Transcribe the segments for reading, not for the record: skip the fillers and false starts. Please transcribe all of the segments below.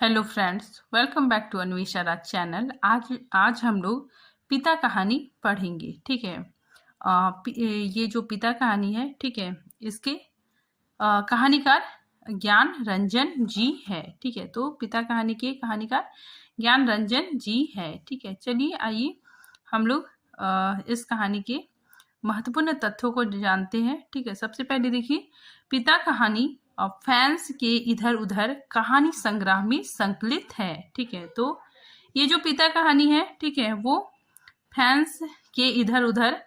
Hello friends, welcome back to Anvesha Raj channel. आज हम लोग पिता कहानी पढ़ेंगे। ठीक है। ये जो पिता कहानी है, ठीक है, इसके कहानीकार ज्ञान रंजन जी है। ठीक है, तो पिता कहानी के कहानीकार ज्ञान रंजन जी है। ठीक है, चलिए आइए हम लोग इस कहानी के महत्वपूर्ण तथ्यों को जानते हैं। ठीक है, सबसे पहले देखिए, पिता कहानी फैंस के इधर उधर कहानी संग्रह में संकलित है। ठीक है, तो ये जो पिता कहानी है, ठीक है, वो फैंस के इधर उधर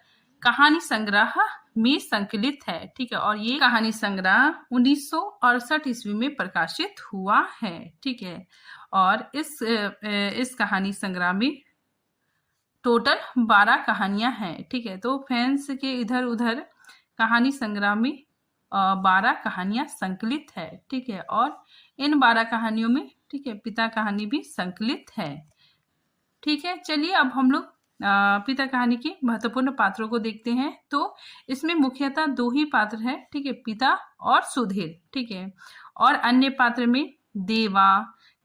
कहानी संग्रह में संकलित है। ठीक है, और ये कहानी संग्रह 1968 ईस्वी में प्रकाशित हुआ है। ठीक है, और इस कहानी संग्रह में टोटल 12 कहानियां हैं। ठीक है, तो फैंस के इधर उधर कहानी संग्रह में 12 कहानियां संकलित है। ठीक है, और इन 12 कहानियों में, ठीक है, पिता कहानी भी संकलित है। ठीक है, चलिए अब हम लोग पिता कहानी के महत्वपूर्ण पात्रों को देखते हैं। तो इसमें मुख्यतः 2 ही पात्र हैं। ठीक है, पिता और सुधीर। ठीक है, और अन्य पात्र में देवा,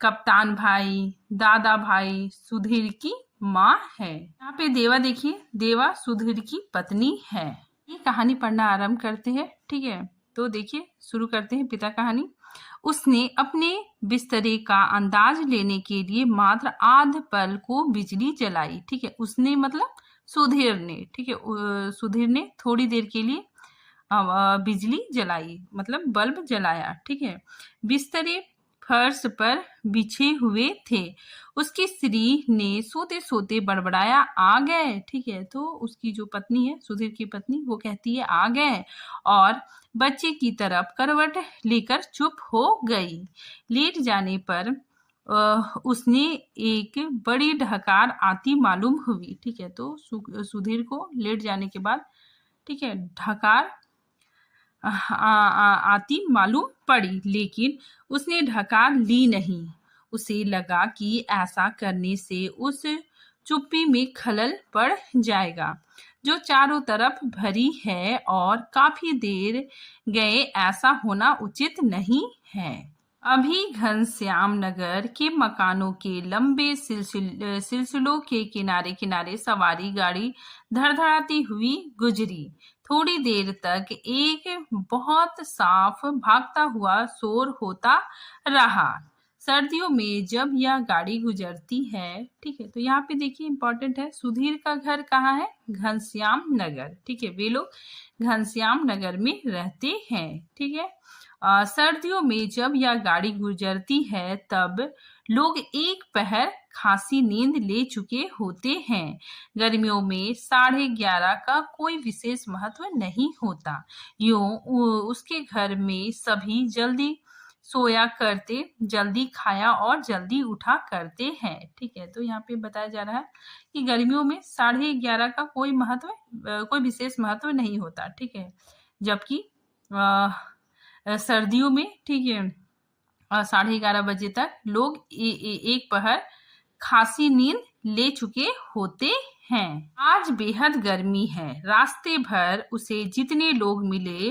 कप्तान भाई, दादा भाई, सुधीर की माँ है। यहाँ पे देवा देखिए, देवा सुधीर की पत्नी है। ये कहानी पढ़ना आरंभ करते हैं। ठीक है, तो देखिए शुरू करते हैं पिता कहानी। उसने अपने बिस्तरे का अंदाज लेने के लिए मात्र आध पल को बिजली जलाई। ठीक है, उसने मतलब सुधीर ने। ठीक है, सुधीर ने थोड़ी देर के लिए बिजली जलाई, मतलब बल्ब जलाया। ठीक है, बिस्तरे फर्श पर बिछे हुए थे। उसकी स्त्री ने सोते सोते बड़बड़ाया, आ गए। ठीक है, तो उसकी जो पत्नी है, सुधीर की पत्नी, वो कहती है आ गए, और बच्चे की तरफ करवट लेकर चुप हो गई। लेट जाने पर उसने एक बड़ी ढकार आती मालूम हुई। ठीक है, तो सुधीर को लेट जाने के बाद, ठीक है, ढकार आती मालूम पड़ी, लेकिन उसने ढकार ली नहीं। उसे लगा कि ऐसा करने से उस चुप्पी में खलल पड़ जाएगा जो चारों तरफ भरी है, और काफी देर गए ऐसा होना उचित नहीं है। अभी घनश्याम नगर के मकानों के लंबे सिलसिलों के किनारे किनारे सवारी गाड़ी धड़धड़ाती हुई गुजरी। थोड़ी देर तक एक बहुत साफ भागता हुआ शोर होता रहा। सर्दियों में जब यह गाड़ी गुजरती है, ठीक है, तो यहाँ पे देखिए इंपॉर्टेंट है, सुधीर का घर कहाँ है? घनश्याम नगर। ठीक है, वे लोग घनश्याम नगर में रहते हैं। ठीक है, सर्दियों में जब यह गाड़ी गुजरती है तब लोग एक पहर खासी नींद ले चुके होते हैं। गर्मियों में 11:30 का कोई विशेष महत्व नहीं होता। यूं उसके घर में सभी जल्दी सोया करते, जल्दी खाया और जल्दी उठा करते हैं। ठीक है, तो यहाँ पे बताया जा रहा है कि गर्मियों में 11:30 का कोई विशेष महत्व नहीं होता। ठीक है, जबकि सर्दियों में, ठीक है, 11:30 बजे तक लोग एक पहर खासी नींद ले चुके होते हैं। आज बेहद गर्मी है। रास्ते भर उसे जितने लोग मिले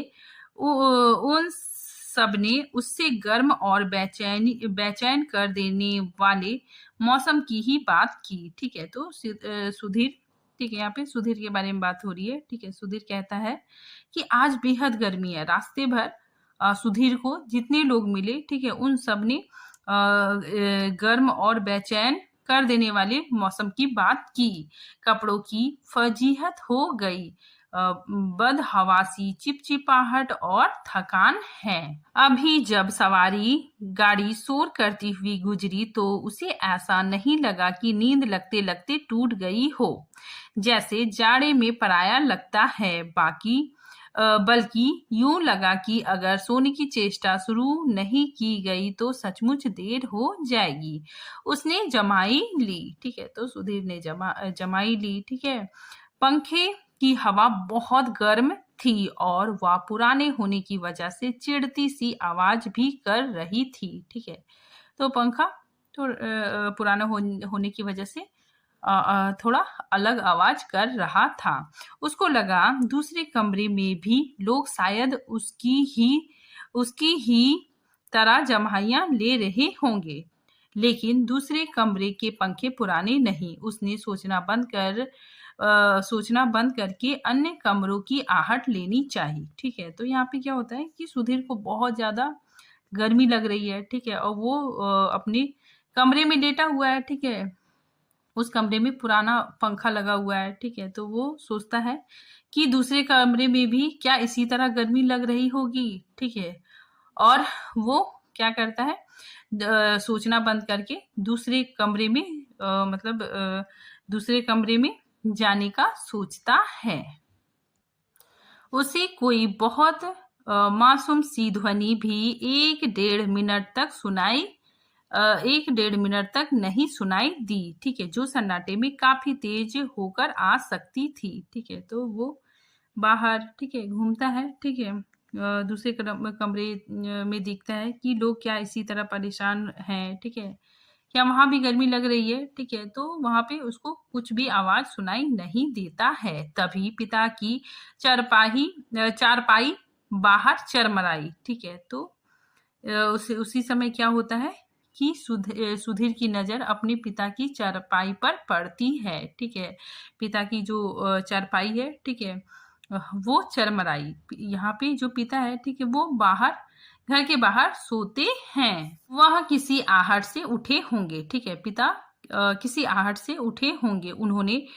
उन सबने उससे गर्म और बेचैन कर देने वाले मौसम की ही बात की। ठीक है, तो सुधीर, ठीक है, यहाँ पे सुधीर के बारे में बात हो रही है। ठीक है, सुधीर कहता है कि आज बेहद गर्मी है। रास्ते भर सुधीर को जितने लोग मिले, ठीक है, उन सब ने गर्म और बेचैन कर देने वाले मौसम की बात की। कपड़ों की फजीहत हो गई, बदहवासी, चिपचिपाहट और थकान है। अभी जब सवारी गाड़ी शोर करती हुई गुजरी तो उसे ऐसा नहीं लगा कि नींद लगते लगते टूट गई हो, जैसे जाड़े में पराया लगता है, बल्कि यूं लगा कि अगर सोने की चेष्टा शुरू नहीं की गई तो सचमुच देर हो जाएगी। उसने जमाई ली। ठीक है, तो सुधीर ने जमाई ली। ठीक है, पंखे की हवा बहुत गर्म थी और वह पुराने होने की वजह से चिढ़ती सी आवाज भी कर रही थी। ठीक है, तो पंखा तो पुराना होने की वजह से थोड़ा अलग आवाज कर रहा था। उसको लगा दूसरे कमरे में भी लोग शायद उसकी ही तरह जम्हाइयां ले रहे होंगे। लेकिन दूसरे कमरे के पंखे पुराने नहीं। उसने सोचना बंद करके अन्य कमरों की आहट लेनी चाहिए। ठीक है, तो यहाँ पे क्या होता है कि सुधीर को बहुत ज़्यादा गर्मी लग रही है। ठीक है, और वो अपने कमरे में लेटा हुआ है। ठीक है, उस कमरे में पुराना पंखा लगा हुआ है। ठीक है, तो वो सोचता है कि दूसरे कमरे में भी क्या इसी तरह गर्मी लग रही होगी। ठीक है, और वो क्या करता है, सोचना बंद करके दूसरे कमरे में दूसरे कमरे में जाने का सोचता है। उसे कोई बहुत मासूम सी ध्वनि भी 1 डेढ़ मिनट तक नहीं सुनाई दी। ठीक है, जो सन्नाटे में काफी तेज होकर आ सकती थी। ठीक है, तो वो बाहर, ठीक है, घूमता है। ठीक है, दूसरे कमरे में देखता है कि लोग क्या इसी तरह परेशान हैं। ठीक है, क्या वहां भी गर्मी लग रही है। ठीक है, तो वहां पे उसको कुछ भी आवाज सुनाई नहीं देता है। तभी पिता की चारपाई बाहर चरमराई। ठीक है, तो उसी समय क्या होता है कि सुधीर की नजर अपने पिता की चारपाई पर पड़ती है। ठीक है, पिता की जो चारपाई है, ठीक है, वो चरमराई। यहाँ पे जो पिता है, ठीक है, वो घर के बाहर सोते हैं। वह किसी आहट से उठे होंगे। ठीक है, पिता किसी आहट से उठे होंगे। उन्होंने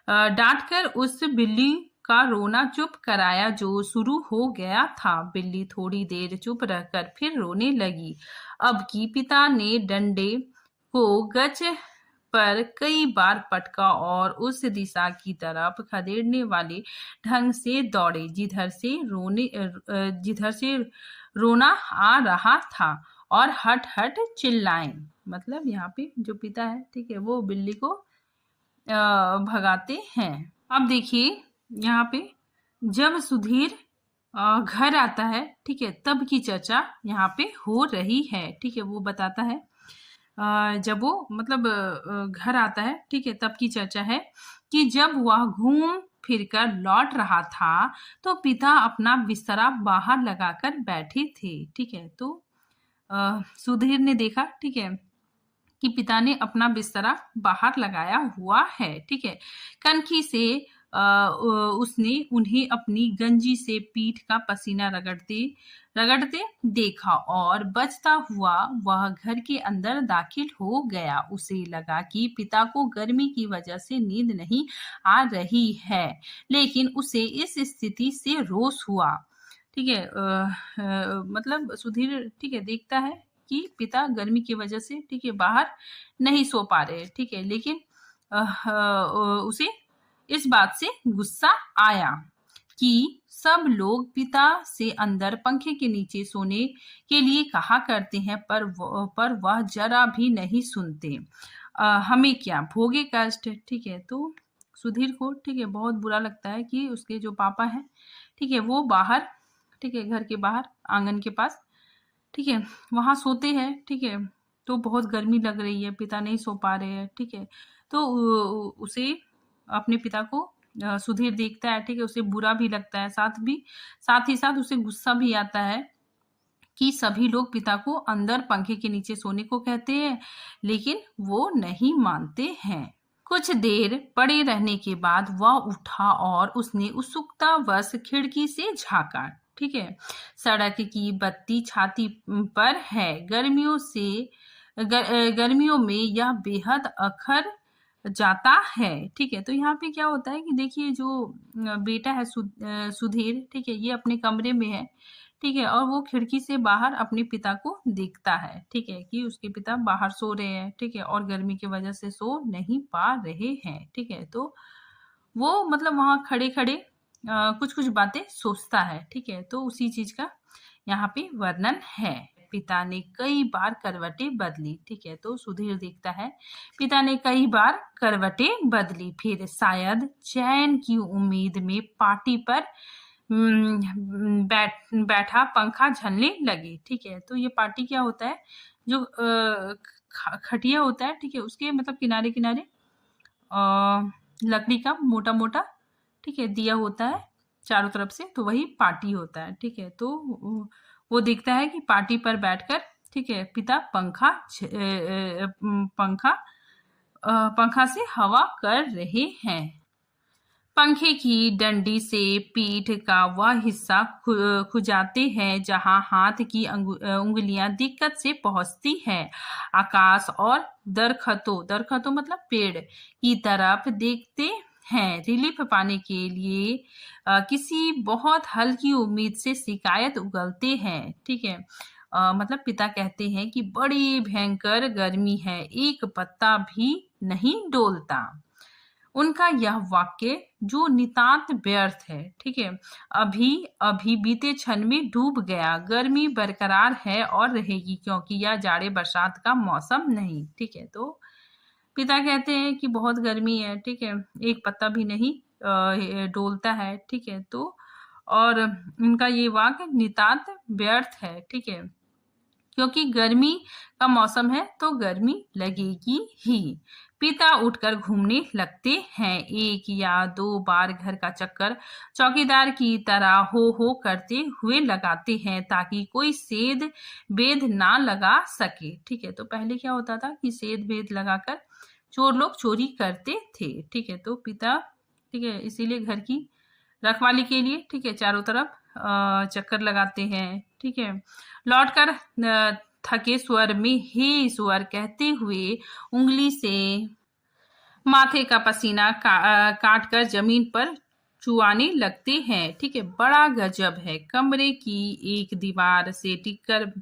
डांट कर उस बिल्ली का रोना चुप कराया जो शुरू हो गया था। बिल्ली थोड़ी देर चुप रहकर फिर रोने लगी। अब की पिता ने डंडे को गज पर कई बार पटका और उस दिशा की तरफ खदेड़ने वाले ढंग से दौड़े जिधर से रोना आ रहा था और हट हट चिल्लाए। मतलब यहाँ पे जो पिता है, ठीक है, वो बिल्ली को भगाते हैं। अब देखिए यहाँ पे जब सुधीर घर आता है, ठीक है, तब की चर्चा यहाँ पे हो रही है। ठीक है, वो बताता है जब वो घर आता है, ठीक है, तब की चर्चा है कि जब वह घूम फिरकर लौट रहा था तो पिता अपना बिस्तरा बाहर लगाकर बैठे थे। ठीक है, तो सुधीर ने देखा, ठीक है, कि पिता ने अपना बिस्तरा बाहर लगाया हुआ है। ठीक है, कनखी से उसने उन्हें अपनी गंजी से पीठ का पसीना रगड़ते देखा और बचता हुआ वह घर के अंदर दाखिल हो गया। उसे लगा कि पिता को गर्मी की वजह से नींद नहीं आ रही है, लेकिन उसे इस स्थिति से रोष हुआ। ठीक है, मतलब सुधीर, ठीक है, देखता है कि पिता गर्मी की वजह से, ठीक है, बाहर नहीं सो पा रहे। ठीक है, लेकिन उसे इस बात से गुस्सा आया कि सब लोग पिता से अंदर पंखे के नीचे सोने के लिए कहा करते हैं, पर वह जरा भी नहीं सुनते। हमें क्या भोगे कष्ट। ठीक है, तो सुधीर को, ठीक है, बहुत बुरा लगता है कि उसके जो पापा हैं, ठीक है, वो बाहर, ठीक है, घर के बाहर आंगन के पास, ठीक है, वहां सोते हैं। ठीक है, तो बहुत गर्मी लग रही है, पिता नहीं सो पा रहे हैं। ठीक है, तो उसे अपने पिता को सुधीर देखता है, ठीक है, उसे बुरा भी लगता है, साथ ही साथ उसे गुस्सा भी आता है कि सभी लोग पिता को अंदर पंखे के नीचे सोने को कहते हैं, लेकिन वो नहीं मानते हैं। कुछ देर पड़े रहने के बाद वह उठा और उसने उत्सुकतावश खिड़की से झांका। ठीक है, सड़क की बत्ती छाती पर है। गर्मियों में यह बेहद अखर जाता है। ठीक है, तो यहाँ पे क्या होता है कि देखिए जो बेटा है सुधीर, ठीक है, ये अपने कमरे में है। ठीक है, और वो खिड़की से बाहर अपने पिता को देखता है। ठीक है, कि उसके पिता बाहर सो रहे हैं। ठीक है, और गर्मी की वजह से सो नहीं पा रहे हैं। ठीक है, तो वो वहां खड़े खड़े कुछ कुछ बातें सोचता है। ठीक है, तो उसी चीज का यहाँ पे वर्णन है। पिता ने कई बार करवटें बदली। ठीक है, तो सुधीर देखता है पिता ने कई बार करवटें बदली, फिर शायद चैन की उम्मीद में पाटी पर बैठा पंखा झलने लगी। ठीक है, तो ये पाटी क्या होता है, जो खटिया होता है, ठीक है, उसके किनारे किनारे लकड़ी का मोटा मोटा, ठीक है, दिया होता है चारों तरफ से, तो वही पाटी होता है। ठीक है, तो वो देखता है कि पाटी पर बैठकर ठीक है, पिता पंखा से हवा कर रहे हैं। पंखे की डंडी से पीठ का वह हिस्सा खुजाते हैं जहां हाथ की उंगलियां दिक्कत से पहुंचती है। आकाश और दरख्तों मतलब पेड़ की तरफ देखते हैं। रिलीफ पाने के लिए किसी बहुत हल्की उम्मीद से शिकायत उगलते हैं। ठीक है, मतलब पिता कहते हैं कि बड़ी भयंकर गर्मी है, एक पत्ता भी नहीं डोलता। उनका यह वाक्य जो नितांत व्यर्थ है, ठीक है, अभी अभी बीते क्षण में डूब गया। गर्मी बरकरार है और रहेगी क्योंकि यह जाड़े बरसात का मौसम नहीं। ठीक है, तो पिता कहते हैं कि बहुत गर्मी है, ठीक है, एक पत्ता भी नहीं डोलता है। ठीक है, तो और उनका ये वाक्य नितांत व्यर्थ है। ठीक है, क्योंकि गर्मी का मौसम है तो गर्मी लगेगी ही। पिता उठकर घूमने लगते हैं। एक या दो बार घर का चक्कर चौकीदार की तरह हो करते हुए लगाते हैं ताकि कोई सेध बेद ना लगा सके। ठीक है, तो पहले क्या होता था कि सेध बेद लगाकर चोर लोग चोरी करते थे। ठीक है, तो पिता, ठीक है, इसीलिए घर की रखवाली के लिए, ठीक है, चारों तरफ चक्कर लगाते हैं। ठीक है, लौटकर थके स्वर में हे ईश्वर कहते हुए उंगली से माथे का पसीना काट कर जमीन पर चुआने लगते हैं। ठीक है, बड़ा गजब है। कमरे की एक दीवार से टिककर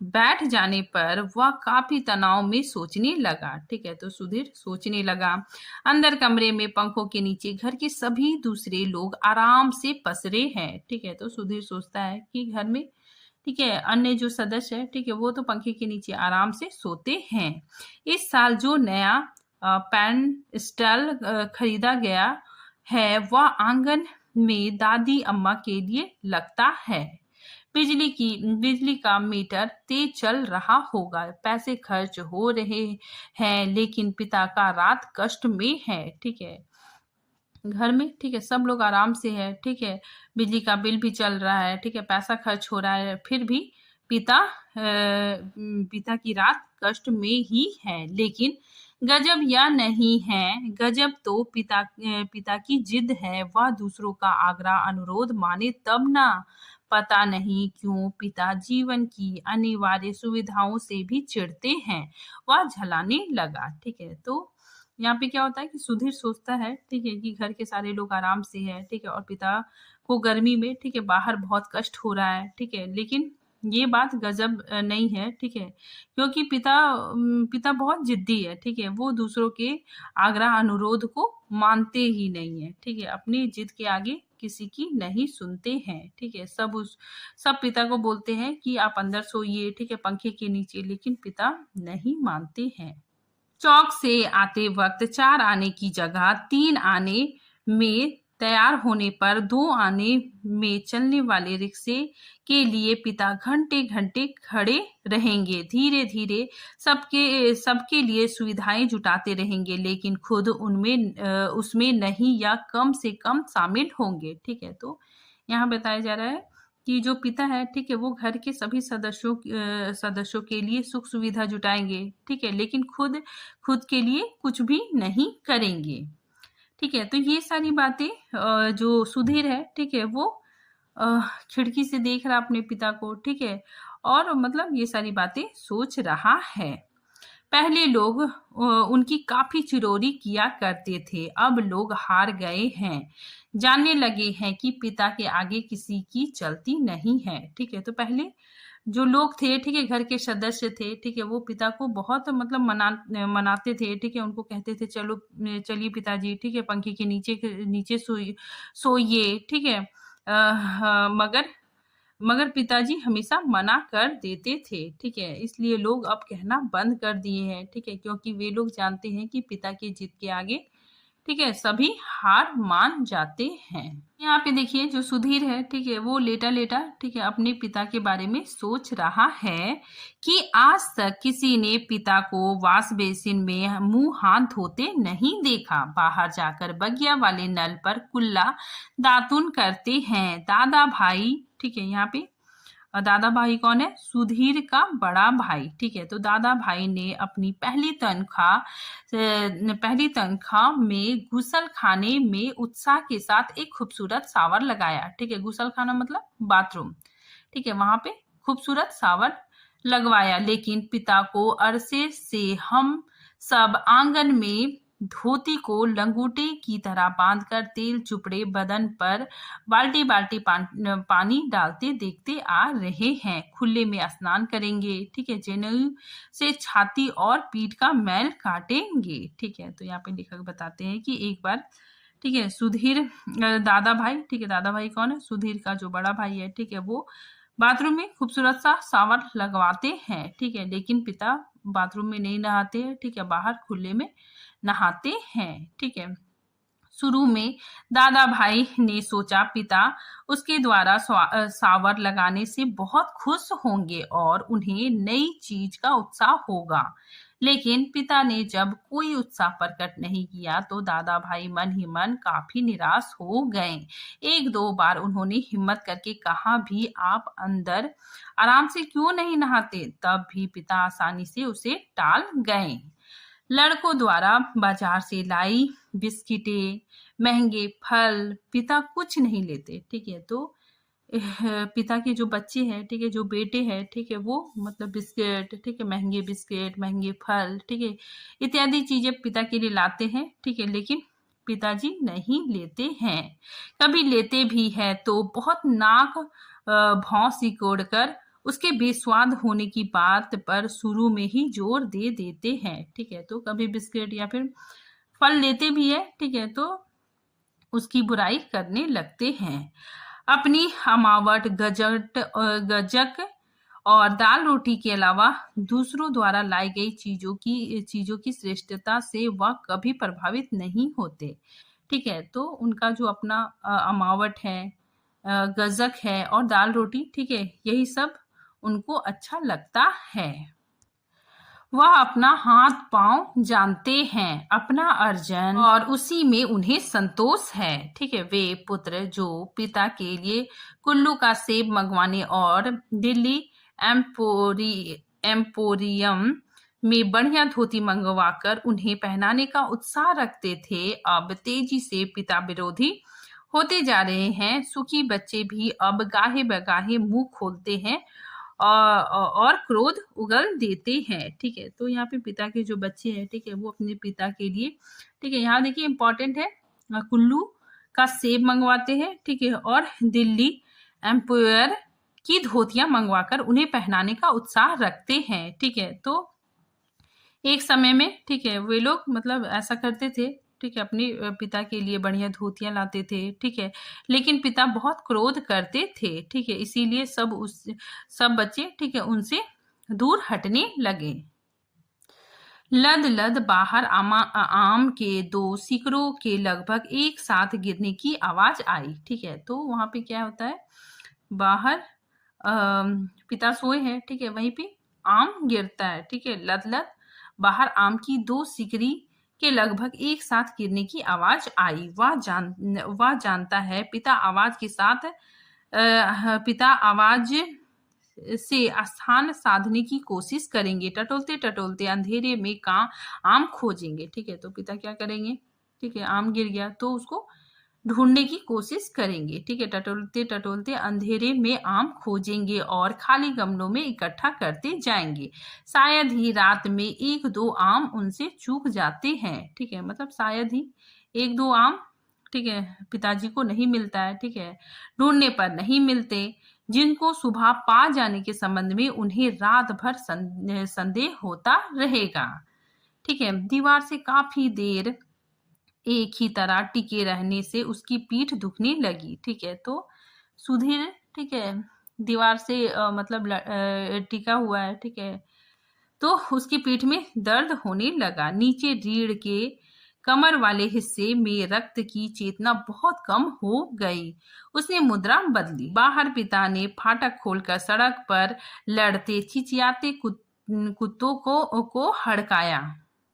बैठ जाने पर वह काफी तनाव में सोचने लगा। ठीक है, तो सुधीर सोचने लगा। अंदर कमरे में पंखों के नीचे घर के सभी दूसरे लोग आराम से पसरे हैं। ठीक है, तो सुधीर सोचता है कि घर में, ठीक है, अन्य जो सदस्य है, ठीक है, वो तो पंखे के नीचे आराम से सोते हैं। इस साल जो नया पेन स्टॉल खरीदा गया है वह आंगन में दादी अम्मा के लिए लगता है। बिजली का मीटर तेज चल रहा होगा, पैसे खर्च हो रहे हैं, लेकिन पिता का रात कष्ट में है। ठीक है, घर में, ठीक है, सब लोग आराम से है। ठीक है, बिजली का बिल भी चल रहा है, ठीक है, पैसा खर्च हो रहा है, फिर भी पिता की रात कष्ट में ही है। लेकिन गजब या नहीं है, गजब तो पिता की जिद है। वह दूसरों का आग्रह अनुरोध माने तब ना। पता नहीं क्यों पिता जीवन की अनिवार्य सुविधाओं से भी चिढ़ते हैं। वह झलाने लगा। ठीक है, तो यहाँ पे क्या होता है कि सुधीर सोचता है, ठीक है, कि घर के सारे लोग आराम से है, ठीक है, और पिता को गर्मी में, ठीक है, बाहर बहुत कष्ट हो रहा है। ठीक है, लेकिन ये बात गजब नहीं है। ठीक है, क्योंकि पिता बहुत जिद्दी है। ठीक है, वो दूसरों के आग्रह अनुरोध को मानते ही नहीं है। ठीक है, अपनी जिद के आगे किसी की नहीं सुनते हैं। ठीक है, सब पिता को बोलते हैं कि आप अंदर सोइए, ठीक है, पंखे के नीचे, लेकिन पिता नहीं मानते हैं। चौक से आते वक्त 4 आने की जगह 3 आने में तैयार होने पर 2 आने में चलने वाले रिक्शे के लिए पिता घंटे घंटे खड़े रहेंगे। धीरे धीरे सबके लिए सुविधाएं जुटाते रहेंगे, लेकिन खुद उसमें नहीं या कम से कम शामिल होंगे। ठीक है, तो यहाँ बताया जा रहा है कि जो पिता है, ठीक है, वो घर के सभी सदस्यों के लिए सुख सुविधा जुटाएंगे। ठीक है, लेकिन खुद के लिए कुछ भी नहीं करेंगे। ठीक है, तो ये सारी बातें जो सुधीर है, ठीक है, वो खिड़की से देख रहा अपने पिता को। ठीक है, और मतलब ये सारी बातें सोच रहा है। पहले लोग उनकी काफी चिरौरी किया करते थे, अब लोग हार गए हैं, जानने लगे हैं कि पिता के आगे किसी की चलती नहीं है। ठीक है, तो पहले जो लोग थे, ठीक है, घर के सदस्य थे, ठीक है, वो पिता को बहुत मतलब मनाते थे। ठीक है, उनको कहते थे चलिए पिताजी, ठीक है, पंखे के नीचे सोइए। ठीक है, मगर पिताजी हमेशा मना कर देते थे। ठीक है, इसलिए लोग अब कहना बंद कर दिए हैं। ठीक है, क्योंकि वे लोग जानते हैं कि पिता की जिद के आगे, ठीक है, सभी हार मान जाते हैं। यहाँ पे देखिए जो सुधीर है, ठीक है, वो लेटा, ठीक है, अपने पिता के बारे में सोच रहा है कि आज तक किसी ने पिता को वाश बेसिन में मुंह हाथ धोते नहीं देखा। बाहर जाकर बगिया वाले नल पर कुल्ला दातुन करते हैं। दादा भाई, ठीक है, यहाँ पे दादा भाई कौन है? सुधीर का बड़ा भाई। ठीक है, तो दादा भाई ने अपनी पहली तनख्वाह में गुसल खाने में उत्साह के साथ एक खूबसूरत शावर लगाया। ठीक है, गुसल खाना मतलब बाथरूम। ठीक है, वहां पे खूबसूरत शावर लगवाया। लेकिन पिता को अरसे से हम सब आंगन में धोती को लंगोटे की तरह बांधकर तेल चुपड़े बदन पर बाल्टी बाल्टी पानी डालते देखते आ रहे हैं। खुले में स्नान करेंगे। ठीक है, जनेऊ से छाती और पीठ का मैल काटेंगे। ठीक है, तो यहाँ पे लेखक बताते हैं कि एक बार, ठीक है, सुधीर दादा भाई, ठीक है, दादा भाई कौन है? सुधीर का जो बड़ा भाई है, ठीक है, वो बाथरूम में खूबसूरत सा शावर लगवाते हैं। ठीक है, लेकिन पिता बाथरूम में नहीं नहाते हैं। ठीक है, बाहर खुले में नहाते हैं। ठीक है, शुरू में दादा भाई ने सोचा पिता उसके द्वारा शावर लगाने से बहुत खुश होंगे और उन्हें नई चीज का उत्साह होगा। लेकिन पिता ने जब कोई उत्साह प्रकट नहीं किया तो दादा भाई मन ही मन काफी निराश हो गए। एक दो बार उन्होंने हिम्मत करके कहा भी आप अंदर आराम से क्यों नहीं नहाते, तब भी पिता आसानी से उसे टाल गए। लड़कों द्वारा बाजार से लाई बिस्किटें, महंगे फल पिता कुछ नहीं लेते। ठीक है, तो पिता के जो बच्चे हैं, ठीक है, जो बेटे हैं, ठीक है, वो मतलब बिस्किट, ठीक है, महंगे बिस्किट, महंगे फल, ठीक है, इत्यादि चीजें पिता के लिए लाते हैं। ठीक है, लेकिन पिताजी नहीं लेते हैं। कभी लेते भी हैं तो बहुत नाक भौं सिकोड़ कर उसके बेस्वाद होने की बात पर शुरू में ही जोर दे देते हैं। ठीक है, तो कभी बिस्किट या फिर फल लेते भी है, ठीक है, तो उसकी बुराई करने लगते हैं। अपनी अमावट गजक और दाल रोटी के अलावा दूसरों द्वारा लाई गई चीजों की श्रेष्ठता से वह कभी प्रभावित नहीं होते। ठीक है, तो उनका जो अपना अमावट है, गजक है और दाल रोटी, ठीक है, यही सब उनको अच्छा लगता है। वह अपना हाथ पांव जानते हैं, अपना अर्जन, और उसी में उन्हें संतोष है। ठीक है, वे पुत्र जो पिता के लिए कुल्लू का सेब मंगवाने और दिल्ली एम्पोरियम में बढ़िया धोती मंगवाकर उन्हें पहनाने का उत्साह रखते थे, अब तेजी से पिता विरोधी होते जा रहे हैं। सुखी बच्चे भी अब गाहे बगाहे मुंह खोलते हैं और क्रोध उगल देते हैं। ठीक है, तो यहाँ पे पिता के जो बच्चे हैं, ठीक है, वो अपने पिता के लिए, ठीक है, यहाँ देखिए इंपॉर्टेंट है, कुल्लू का सेब मंगवाते हैं, ठीक है, और दिल्ली एम्पायर की धोतियां मंगवाकर उन्हें पहनाने का उत्साह रखते हैं। ठीक है, तो एक समय में, ठीक है, वे लोग मतलब ऐसा करते थे, ठीक है, अपने पिता के लिए बढ़िया धोतियां लाते थे। ठीक है, लेकिन पिता बहुत क्रोध करते थे। ठीक है, इसीलिए सब बच्चे, ठीक है, उनसे दूर हटने लगे। लद लद बाहर आम के दो सिकरों के लगभग एक साथ गिरने की आवाज आई। ठीक है, तो वहां पे क्या होता है, बाहर पिता सोए हैं, ठीक है, वहीं पे आम गिरता है। ठीक है, लद लद बाहर आम की दो सिकरी के लगभग एक साथ गिरने की आवाज आई। वह जानता है पिता आवाज से स्थान साधने की कोशिश करेंगे। टटोलते टटोलते अंधेरे में आम खोजेंगे। ठीक है, तो पिता क्या करेंगे, ठीक है, आम गिर गया तो उसको ढूंढने की कोशिश करेंगे। ठीक है, टटोलते टटोलते अंधेरे में आम खोजेंगे और खाली गमलों में इकट्ठा करते जाएंगे। शायद ही रात में एक दो आम उनसे चूक जाते हैं। ठीक है, मतलब शायद ही एक दो आम, ठीक है, पिताजी को नहीं मिलता है। ठीक है, ढूंढने पर नहीं मिलते, जिनको सुबह पा जाने के संबंध में उन्हें रात भर संदेह होता रहेगा। ठीक है, दीवार से काफी देर एक ही तरह टिके रहने से उसकी पीठ दुखने लगी। ठीक है, तो सुधीर, ठीक है, दीवार से मतलब टिका हुआ है। ठीक है, तो उसकी पीठ में दर्द होने लगा। नीचे रीढ़ के कमर वाले हिस्से में रक्त की चेतना बहुत कम हो गई। उसने मुद्रा बदली। बाहर पिता ने फाटक खोलकर सड़क पर लड़ते चिचियाते कुत्तों को हड़काया।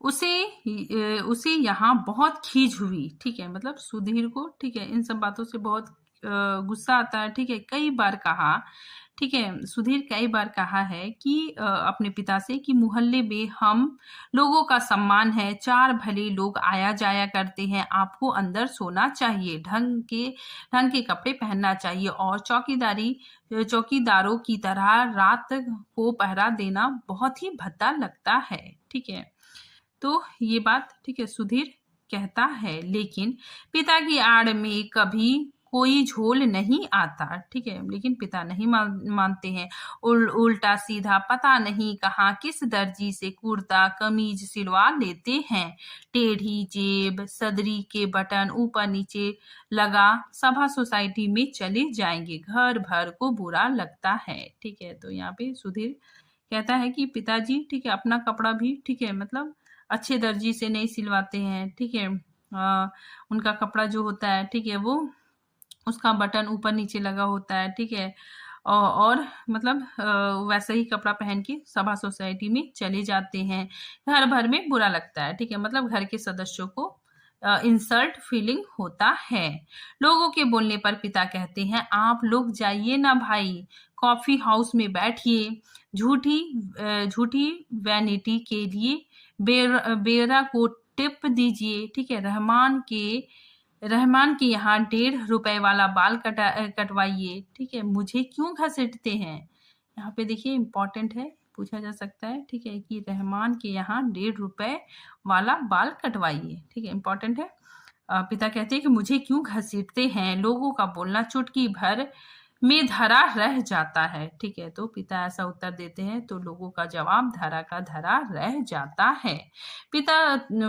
उसे यहाँ बहुत खीज हुई। ठीक है, मतलब सुधीर को, ठीक है, इन सब बातों से बहुत गुस्सा आता है। ठीक है, कई बार कहा ठीक है। सुधीर कई बार कहा है कि अपने पिता से कि मोहल्ले में हम लोगों का सम्मान है, चार भले लोग आया जाया करते हैं, आपको अंदर सोना चाहिए, ढंग के कपड़े पहनना चाहिए और चौकीदारों की तरह रात को पहरा देना बहुत ही भद्दा लगता है। ठीक है, तो ये बात ठीक है सुधीर कहता है, लेकिन पिता की आड़ में कभी कोई झोल नहीं आता। ठीक है, लेकिन पिता नहीं मानते हैं। उल्टा सीधा पता नहीं कहाँ किस दर्जी से कुर्ता कमीज सिलवा लेते हैं, टेढ़ी जेब, सदरी के बटन ऊपर नीचे लगा, सभा सोसाइटी में चले जाएंगे, घर भर को बुरा लगता है। ठीक है, तो यहाँ पे सुधीर कहता है कि पिताजी ठीक है अपना कपड़ा भी ठीक है मतलब अच्छे दर्जी से नहीं सिलवाते हैं। ठीक है, उनका कपड़ा जो होता है ठीक है वो उसका बटन ऊपर नीचे लगा होता है। ठीक है, और मतलब वैसा ही कपड़ा पहन के सभा सोसाइटी में चले जाते हैं, घर भर में बुरा लगता है। ठीक है, मतलब घर के सदस्यों को इंसल्ट फीलिंग होता है। लोगों के बोलने पर पिता कहते हैं, आप लोग जाइए ना भाई, कॉफी हाउस में बैठिए, झूठी वैनिटी के लिए बेरा को टिप दीजिए। ठीक है, रहमान के यहाँ 1.5 रुपए वाला बाल कटवाइए। ठीक है, मुझे क्यों घसीटते हैं। यहाँ पे देखिए इम्पोर्टेंट है, पूछा जा सकता है। ठीक है, कि रहमान के यहाँ 1.5 रुपए वाला बाल कटवाइए। ठीक है, इम्पोर्टेंट है। पिता कहते हैं कि मुझे क्यों घसीटते हैं, लोगों का बोलना चुटकी भर में धरा रह जाता है। ठीक है, तो पिता ऐसा उत्तर देते हैं तो लोगों का जवाब धरा का धरा रह जाता है। पिता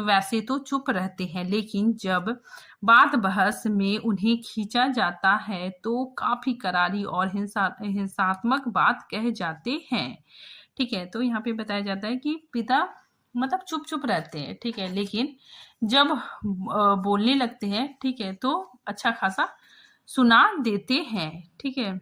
वैसे तो चुप रहते हैं, लेकिन जब बात बहस में उन्हें खींचा जाता है तो काफी करारी और हिंसात्मक बात कह जाते हैं। ठीक है, तो यहाँ पे बताया जाता है कि पिता मतलब चुप रहते हैं। ठीक है, लेकिन जब बोलने लगते हैं ठीक है तो अच्छा खासा सुना देते हैं। ठीक है,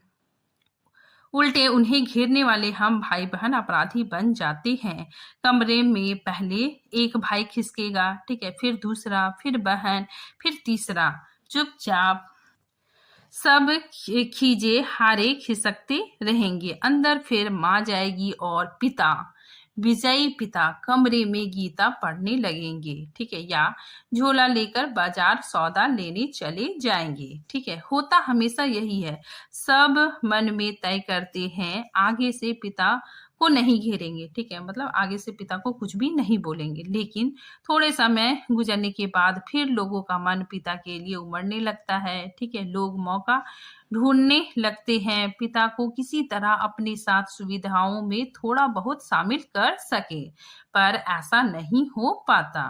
उल्टे उन्हें घेरने वाले हम भाई बहन अपराधी बन जाते हैं। कमरे में पहले एक भाई खिसकेगा, ठीक है, फिर दूसरा, फिर बहन, फिर तीसरा, चुपचाप सब खीजे हारे खिसकते रहेंगे। अंदर फिर माँ जाएगी और विजयी पिता कमरे में गीता पढ़ने लगेंगे। ठीक है, या झोला लेकर बाजार सौदा लेने चले जाएंगे। ठीक है, होता हमेशा यही है। सब मन में तय करते हैं आगे से पिता को नहीं घेरेंगे। ठीक है, मतलब आगे से पिता को कुछ भी नहीं बोलेंगे, लेकिन थोड़े समय गुजरने के बाद फिर लोगों का मन पिता के लिए उमड़ने लगता है। ठीक है, लोग मौका ढूंढने लगते हैं पिता को किसी तरह अपने साथ सुविधाओं में थोड़ा बहुत शामिल कर सके, पर ऐसा नहीं हो पाता।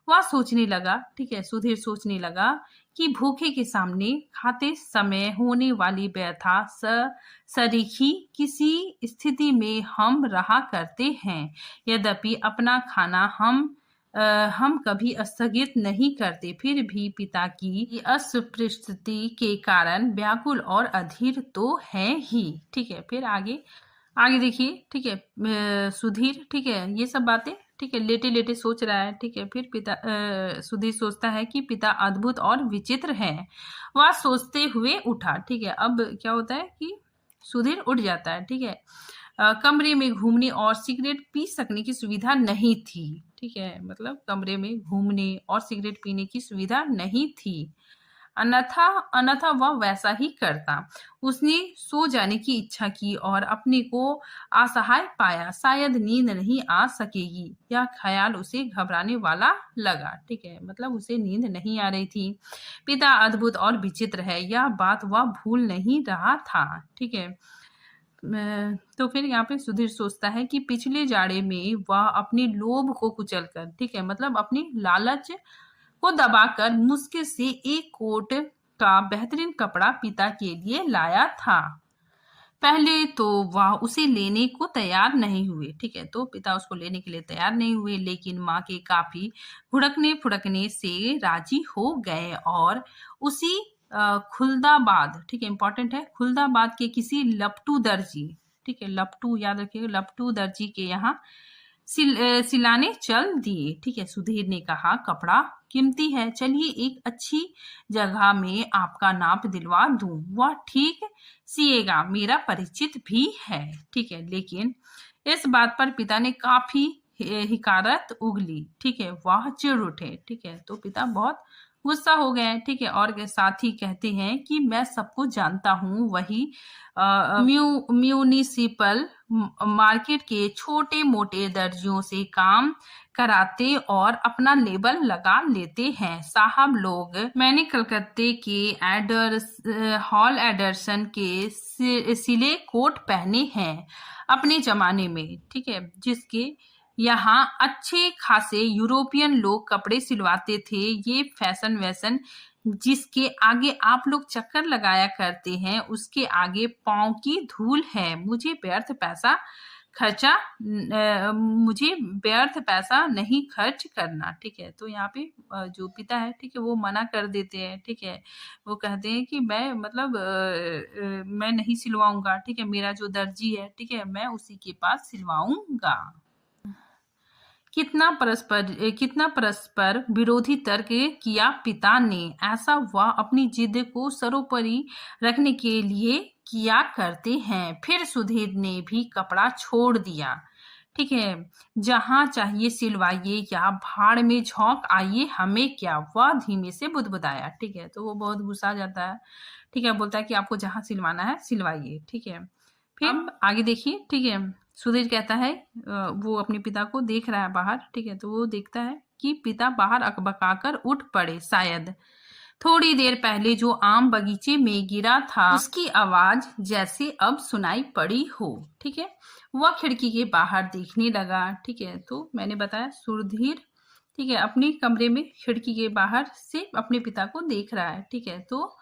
वह सोचने लगा, ठीक है, सुधीर सोचने लगा कि भूखे के सामने खाते समय होने वाली व्यथा सरीखी किसी स्थिति में हम रहा करते हैं। यद्यपि अपना खाना हम कभी स्थगित नहीं करते, फिर भी पिता की अस्पृश्यति के कारण व्याकुल और अधीर तो है ही। ठीक है, फिर आगे देखिए। ठीक है, सुधीर ठीक है ये सब बातें ठीक है लेटे लेटे सोच रहा है। ठीक है, फिर सुधीर सोचता है कि पिता अद्भुत और विचित्र है। वह सोचते हुए उठा। ठीक है, अब क्या होता है कि सुधीर उठ जाता है। ठीक है, कमरे में घूमने और सिगरेट पी सकने की सुविधा नहीं थी। ठीक है, मतलब कमरे में घूमने और सिगरेट पीने की सुविधा नहीं थी, अन्यथा वह वैसा ही करता। उसने सो जाने की इच्छा की और अपने को असहाय पाया, शायद नींद नहीं आ सकेगी। यह ख्याल उसे घबराने वाला लगा। ठीक है, मतलब उसे नींद नहीं आ रही थी। पिता अद्भुत और विचित्र है, यह बात वह भूल नहीं रहा था। ठीक है, तो फिर यहाँ पे सुधीर सोचता है कि पिछले जाड़े में वह अपने लोभ को कुचलकर, ठीक है, मतलब अपनी लालच को दबाकर मुश्किल से एक कोट का बेहतरीन कपड़ा पिता के लिए लाया था। पहले तो वह उसे लेने को तैयार नहीं हुए। ठीक है, तो पिता उसको लेने के लिए तैयार नहीं हुए, लेकिन माँ के काफी भुड़कने फुड़कने से राजी हो गए और उसी खुलदाबाद, ठीक है, इंपॉर्टेंट है, खुलदाबाद के किसी लपटू दर्जी, ठीक है, लपटू याद रखिएगा, लपटू दर्जी के यहाँ सिलाने चल दिए। ठीक है, सुधीर ने कहा कपड़ा कीमती है, चलिए एक अच्छी जगह में आपका नाप दिलवा दूं। वह ठीक सिएगा, मेरा परिचित भी है। ठीक है, लेकिन इस बात पर पिता ने काफी हिकारत उगली। ठीक है, वह चिढ़ उठे। ठीक है, तो पिता बहुत गुस्सा हो गए। ठीक है, और साथ ही कहते हैं कि मैं सबको जानता हूँ, वही म्यूनिसिपल मार्केट के छोटे मोटे दर्जियों से काम कराते और अपना लेबल लगा लेते हैं। साहब लोग, मैंने कलकत्ते के हॉल एडरसन के सिले कोट पहने हैं अपने जमाने में। ठीक है, जिसके यहाँ अच्छे खासे यूरोपियन लोग कपड़े सिलवाते थे। ये फैशन वैसन जिसके आगे आप लोग चक्कर लगाया करते हैं, उसके आगे पांव की धूल है। मुझे व्यर्थ पैसा नहीं खर्च करना। ठीक है, तो यहाँ पे जो पिता है, ठीक है, वो मना कर देते हैं। ठीक है, वो कहते हैं कि मैं मतलब मैं नहीं सिलवाऊंगा। ठीक है, मेरा जो दर्जी है, ठीक है, मैं उसी के पास सिलवाऊंगा। कितना परस्पर विरोधी तर्क किया पिता ने। ऐसा वह अपनी जिद को सरोपरि रखने के लिए किया करते हैं। फिर सुधीर ने भी कपड़ा छोड़ दिया। ठीक है, जहां चाहिए सिलवाइए या भाड़ में झोंक आइए, हमें क्या, वह धीमे से बुदबुदाया। ठीक है, तो वो बहुत गुस्सा जाता है। ठीक है, बोलता है कि आपको जहां सिलवाना है सिलवाइए। ठीक है, फिर अब आगे देखिए। ठीक है, सुधीर कहता है वो अपने पिता को देख रहा है बाहर। ठीक है, तो वो देखता है कि पिता बाहर अकबकाकर उठ पड़े। शायद थोड़ी देर पहले जो आम बगीचे में गिरा था, उसकी आवाज जैसे अब सुनाई पड़ी हो। ठीक है, वह खिड़की के बाहर देखने लगा। ठीक है, तो मैंने बताया सुधीर, ठीक है, अपने कमरे में खिड़की के बाहर से अपने पिता को देख रहा है। ठीक है, तो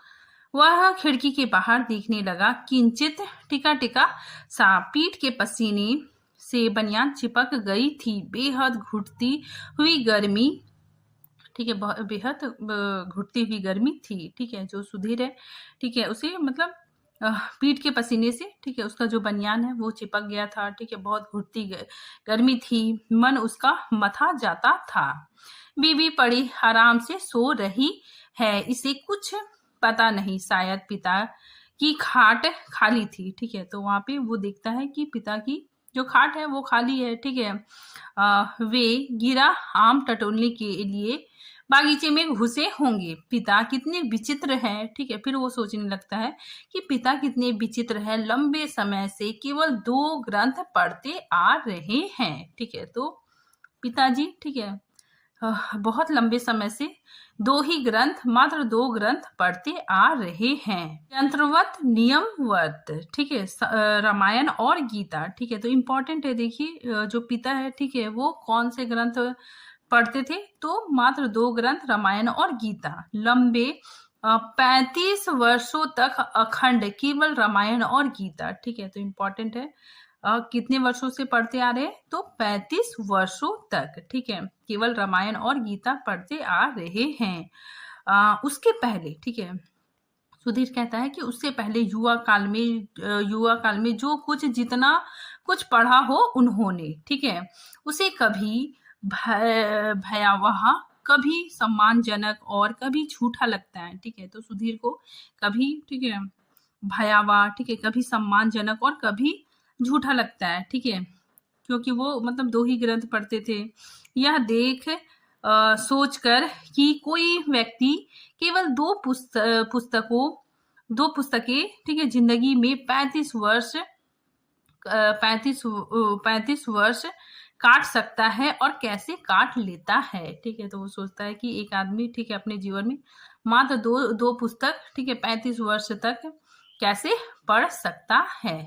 वह खिड़की के बाहर देखने लगा। किंचित टिका टिका सा पीठ के पसीने से बनियान चिपक गई थी। बेहद घुटती हुई गर्मी, ठीक है, बेहद घुटती हुई गर्मी थी। ठीक है, जो सुधीर है, ठीक है, उसे मतलब पीठ के पसीने से, ठीक है, उसका जो बनियान है वो चिपक गया था। ठीक है, बहुत घुटती गर्मी थी। मन उसका मथा जाता था। बीबी पड़ी आराम से सो रही है, इसे कुछ पता नहीं। शायद पिता की खाट खाली थी। ठीक है, तो वहां पे वो देखता है कि पिता की जो खाट है वो खाली है। ठीक है, वे गिरा आम टटोलने के लिए बागीचे में घुसे होंगे। पिता कितने विचित्र हैं। ठीक है, फिर वो सोचने लगता है कि पिता कितने विचित्र हैं, लंबे समय से केवल 2 ग्रंथ पढ़ते आ रहे हैं। ठीक है, तो पिताजी, ठीक है, बहुत लंबे समय से मात्र 2 ग्रंथ पढ़ते आ रहे हैं, यंत्रवत नियमवत। ठीक है, रामायण और गीता। ठीक है, तो इम्पोर्टेंट है। देखिए जो पिता है, ठीक है, वो कौन से ग्रंथ पढ़ते थे, तो मात्र 2 ग्रंथ, रामायण और गीता। लंबे 35 वर्षों तक अखंड केवल रामायण और गीता। ठीक है, तो इम्पोर्टेंट है। कितने वर्षों से पढ़ते आ रहे हैं, तो 35 वर्षों तक। ठीक है, केवल रामायण और गीता पढ़ते आ रहे हैं। उसके पहले, ठीक है, सुधीर कहता है कि उससे पहले युवा काल में जो कुछ जितना कुछ पढ़ा हो उन्होंने, ठीक है, उसे कभी भयावह, कभी सम्मानजनक और कभी झूठा लगता है। ठीक है, तो सुधीर को कभी, ठीक है, भयावह, ठीक है, कभी सम्मानजनक और कभी झूठा लगता है। ठीक है, क्योंकि वो मतलब 2 ही ग्रंथ पढ़ते थे। यह देख सोचकर कि कोई व्यक्ति केवल 2 पुस्तकें, ठीक है, जिंदगी में 35 वर्ष काट सकता है और कैसे काट लेता है। ठीक है, तो वो सोचता है कि एक आदमी, ठीक है, अपने जीवन में मात्र दो पुस्तक, ठीक है, 35 वर्ष तक कैसे पढ़ सकता है।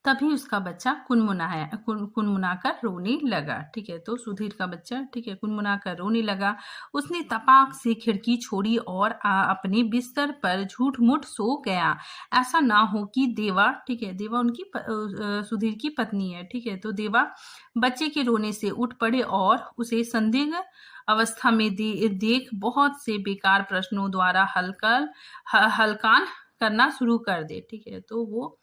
तभी उसका बच्चा कुनमुनाकर रोने लगा। ठीक है, तो सुधीर का बच्चा, ठीक है, कुनमुनाकर रोने लगा। उसने तपाक से खिड़की छोड़ी और अपने बिस्तर पर झूठ मूठ सो गया। ऐसा ना हो कि देवा, ठीक है, देवा उनकी सुधीर की पत्नी है। ठीक है, तो देवा बच्चे के रोने से उठ पड़े और उसे संदिग्ध अवस्था में देख बहुत से बेकार प्रश्नों द्वारा हलकान करना शुरू कर दे। ठीक है, तो वो,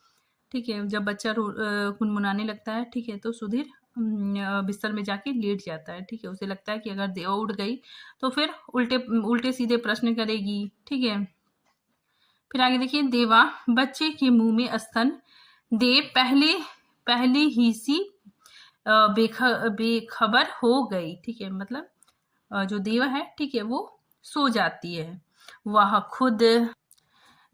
ठीक है, जब बच्चा कुनमुनाने लगता है, ठीक है, तो सुधीर बिस्तर में जाके लेट जाता है। ठीक है, उसे लगता है कि अगर देवा उठ गई तो फिर उल्टे उल्टे सीधे प्रश्न करेगी। ठीक है, फिर आगे देखिए, देवा बच्चे के मुंह में स्तन दे पहले पहले ही सी बेखबर हो गई। ठीक है, मतलब जो देवा है, ठीक है, वो सो जाती है। वह खुद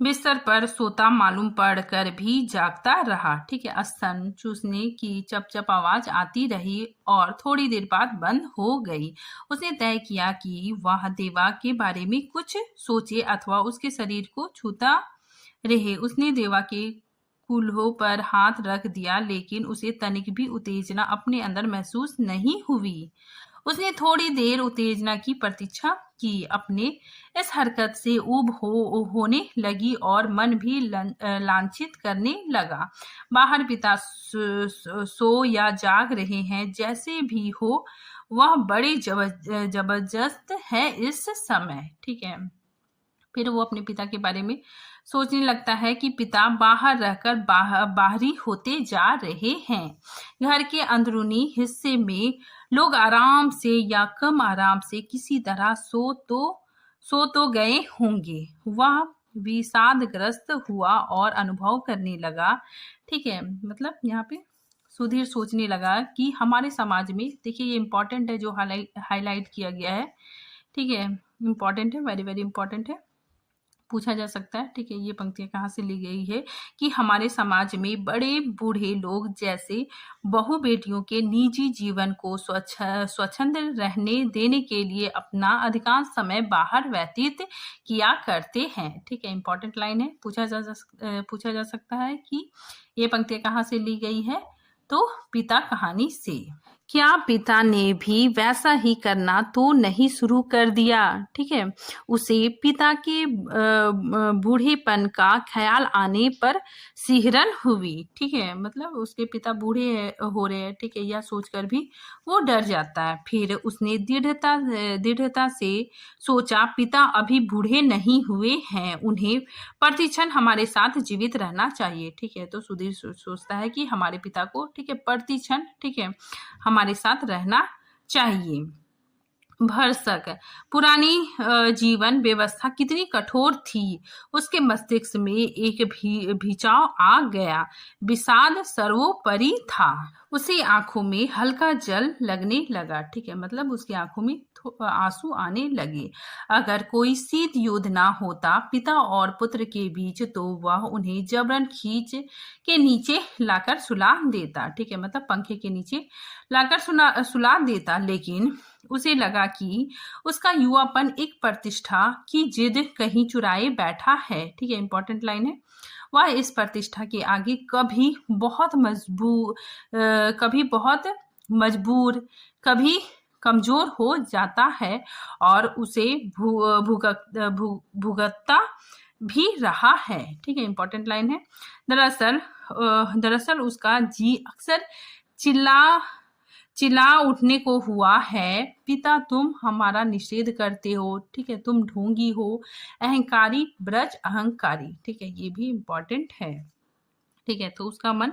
बिस्तर पर सोता मालूम पड़कर भी जागता रहा। ठीक है, स्तन चूसने की चप-चप आवाज आती रही और थोड़ी देर बाद बंद हो गई। उसने तय किया कि वह देवा के बारे में कुछ सोचे अथवा उसके शरीर को छूता रहे। उसने देवा के कूल्हों पर हाथ रख दिया, लेकिन उसे तनिक भी उत्तेजना अपने अंदर महसूस नहीं हुई। उसने थोड़ी देर उत्तेजना की प्रतीक्षा की। अपने इस हरकत से ऊब होने लगी और मन भी लांछित करने लगा। बाहर पिता सो या जाग रहे हैं, जैसे भी हो, वह बड़े जबरदस्त है इस समय। ठीक है, फिर वो अपने पिता के बारे में सोचने लगता है कि पिता बाहर रहकर बाहरी होते जा रहे हैं। घर के अंदरूनी हिस्से में लोग आराम से या कम आराम से किसी तरह सो तो गए होंगे। वह विषादग्रस्त हुआ और अनुभव करने लगा। ठीक है, मतलब यहाँ पे सुधीर सोचने लगा कि हमारे समाज में, देखिए ये इम्पोर्टेंट है जो हाईलाइट किया गया है। ठीक है, इम्पोर्टेंट है, वेरी वेरी इम्पोर्टेंट है, पूछा जा सकता है। ठीक है, ये पंक्तियां कहाँ से ली गई है कि हमारे समाज में बड़े बूढ़े लोग जैसे बहु बेटियों के निजी जीवन को स्वच्छंद रहने देने के लिए अपना अधिकांश समय बाहर व्यतीत किया करते हैं। ठीक है, इंपॉर्टेंट लाइन है, पूछा जा सकता है कि ये पंक्तियां कहाँ से ली गई है, तो पिता कहानी से। क्या पिता ने भी वैसा ही करना तो नहीं शुरू कर दिया? ठीक है, उसे पिता के बूढ़ेपन का ख्याल आने पर सिहरन हुई। ठीक है, मतलब उसके पिता बूढ़े हो रहे हैं, ठीक है, यह सोचकर भी वो डर जाता है। फिर उसने दृढ़ता से सोचा, पिता अभी बूढ़े नहीं हुए हैं, उन्हें प्रतिक्षण हमारे साथ जीवित रहना चाहिए। ठीक है, तो सुधीर सोचता है कि हमारे पिता को, ठीक है, प्रतिक्षण, ठीक है, हमारे साथ रहना चाहिए। भरसक पुरानी जीवन व्यवस्था कितनी कठोर थी। उसके मस्तिष्क में एक भिचाव आ गया। विषाद सर्वोपरि था। उसे आंखों में हल्का जल लगने लगा। ठीक है, मतलब उसकी आंखों में आंसू आने लगे। अगर कोई शीत युद्ध ना होता पिता और पुत्र के बीच, तो वह उन्हें जबरन खींच के नीचे लाकर सुला देता। ठीक है, मतलब पंखे के नीचे लाकर सुला देता। लेकिन उसे लगा कि उसका युवापन एक प्रतिष्ठा की जिद कहीं चुराए बैठा है। ठीक है, इंपॉर्टेंट लाइन है। वह इस प्रतिष्ठा के आगे कभी बहुत मजबूर, कभी कमजोर हो जाता है और उसे भुगतता भी रहा है। ठीक है, इंपॉर्टेंट लाइन है। दरअसल उसका जी अक्सर चिल्ला उठने को हुआ है, पिता तुम हमारा निषेध करते हो। ठीक है, तुम ढोंगी हो, अहंकारी, ब्रज अहंकारी। ठीक है, ये भी इम्पोर्टेंट है। ठीक है, तो उसका मन,